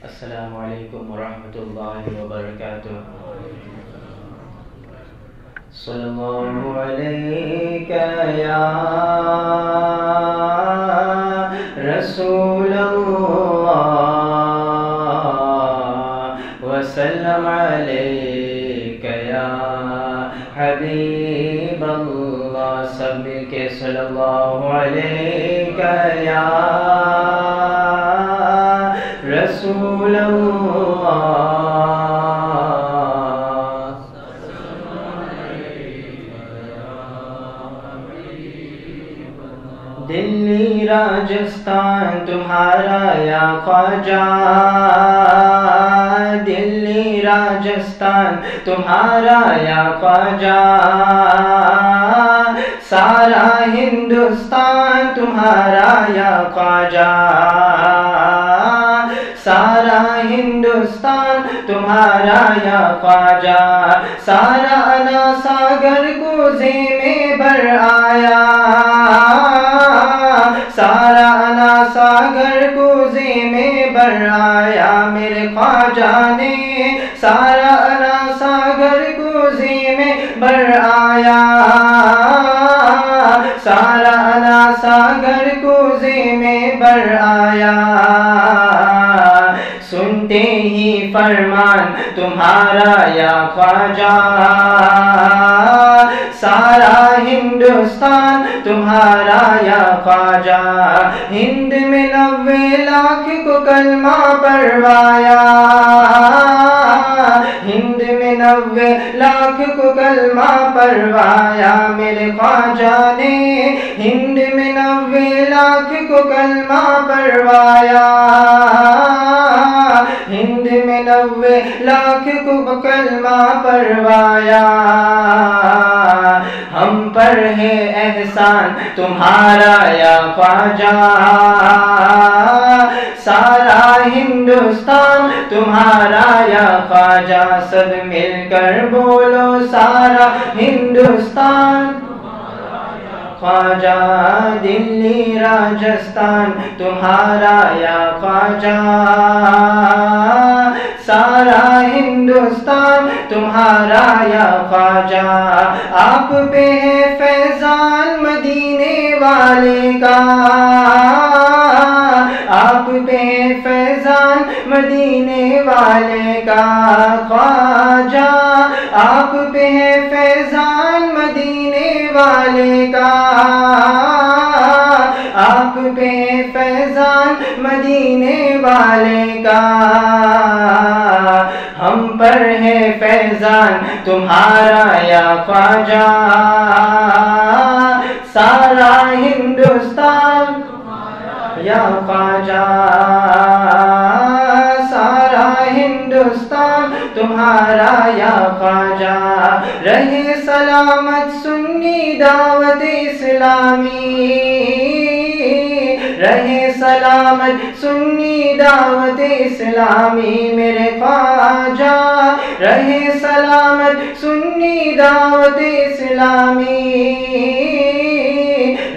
السلام علیکم ورحمۃ اللہ وبرکاتہ. صلی اللہ علیکہ یا رسول اللہ وسلم علیکہ یا حبیب اللہ. سب مل کے صلی اللہ علیکہ یا رسول اللہ. دلی راجستھان تمہارا یا خواجہ، دلی راجستھان تمہارا یا خواجہ، سارا ہندوستان تمہارا یا خواجہ، سارا ہندوستان تمہارا یا خواجہ. سارا انا ساگر کوزے میں بر آیا، سارا انا ساگر کوزے میں بر آیا میرے خواجہ نے، سارا انا ساگر کوزے میں بر آیا، سارا انا ساگر کوزے میں بر آیا. سنتے ہی فرمان تمہارا یا خواجہ، سارا ہندوستان تمہارا یا خواجہ. ہند میں 90 لاکھ کو کلمہ پڑھوایا، ہند میں 90 لاکھ کو کلمہ پڑھوایا میرے خواجہ نے، ہند میں 90 لاکھ کو کلمہ پڑھوایا، ہند میں 90 لاکھ کو کلمہ پڑھوایا. ہم پر ہے احسان تمہارا یا خواجہ، سارا ہندوستان تمہارا یا خواجہ. سب مل کر بولو سارا ہندوستان خواجہ، دلی راجستھان تمہارا یا خواجہ، سارا ہندوستان تمہارا یا خواجہ. آپ پہ ہے فیضان مدینے والے کا، آپ پہ ہے فیضان مدینے والے کا خواجہ، آپ پہ ہے فیضان مدینے والے کا، آپ پہ ہے فیضان مدینے والے کا. ہم پر ہے فیضان تمہارا یا خواجہ، سارا ہندوستان یا خواجہ، سارا ہندوستان تمہارا یا خواجہ. رہے سلامت سنی دعوت اسلامی، رہے سلامت سنی دعوت اسلامی میرے خواجہ، رہے سلامت سنی دعوت اسلامی،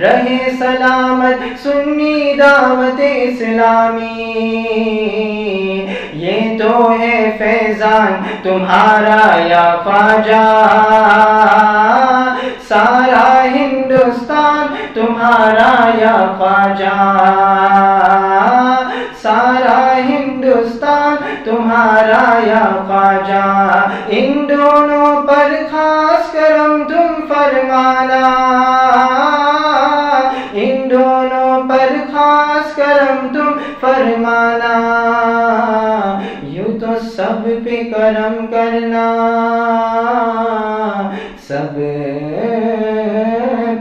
رہے سلامت سنی دعوت اسلامی. یہ تو ہے فیضان تمہارا یا خواجہ، سارا ہندوستان تمہارا یا خواجہ، سارا ہندوستان تمہارا یا خواجہ. ان دونوں پر خاص کرم تم فرمانا، ان دونوں پر خاص کرم تم فرمانا. یوں تو سب پہ کرم کرنا، سب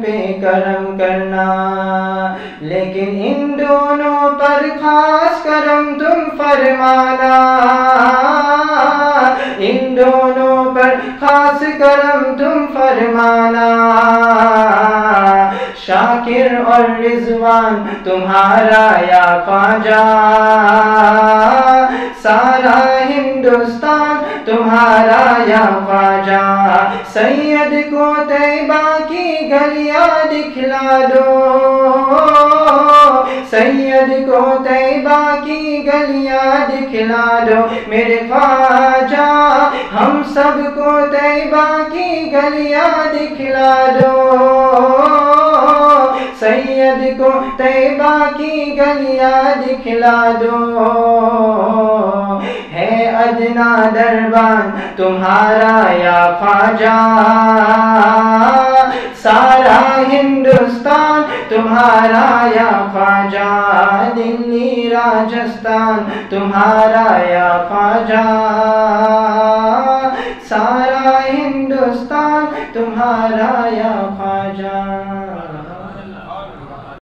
پہ کرم کرنا، لیکن ان دونوں پر خاص کرم تم فرمانا، ان دونوں پر خاص کرم تم فرمانا. شاکر اور رضوان تمہارا یا خواجہ، سارا ہندوستان تمہارا یا خواجہ. سید کو طیبہ کی گلیاں دکھلا دو، سید کو طیبہ کی گلیاں دکھلا دو میرے خواجہ، ہم سب کو طیبہ کی گلیاں دکھلا دو، سید کو طیبہ کی گلیاں دکھلا دو، ہے ادنا دربان تمہارا یا خواجہ، سارا ہندوستان تمہارا یا خواجہ، دلی راجستان تمہارا یا خواجہ، سارا ہندوستان تمہارا یا خواجہ۔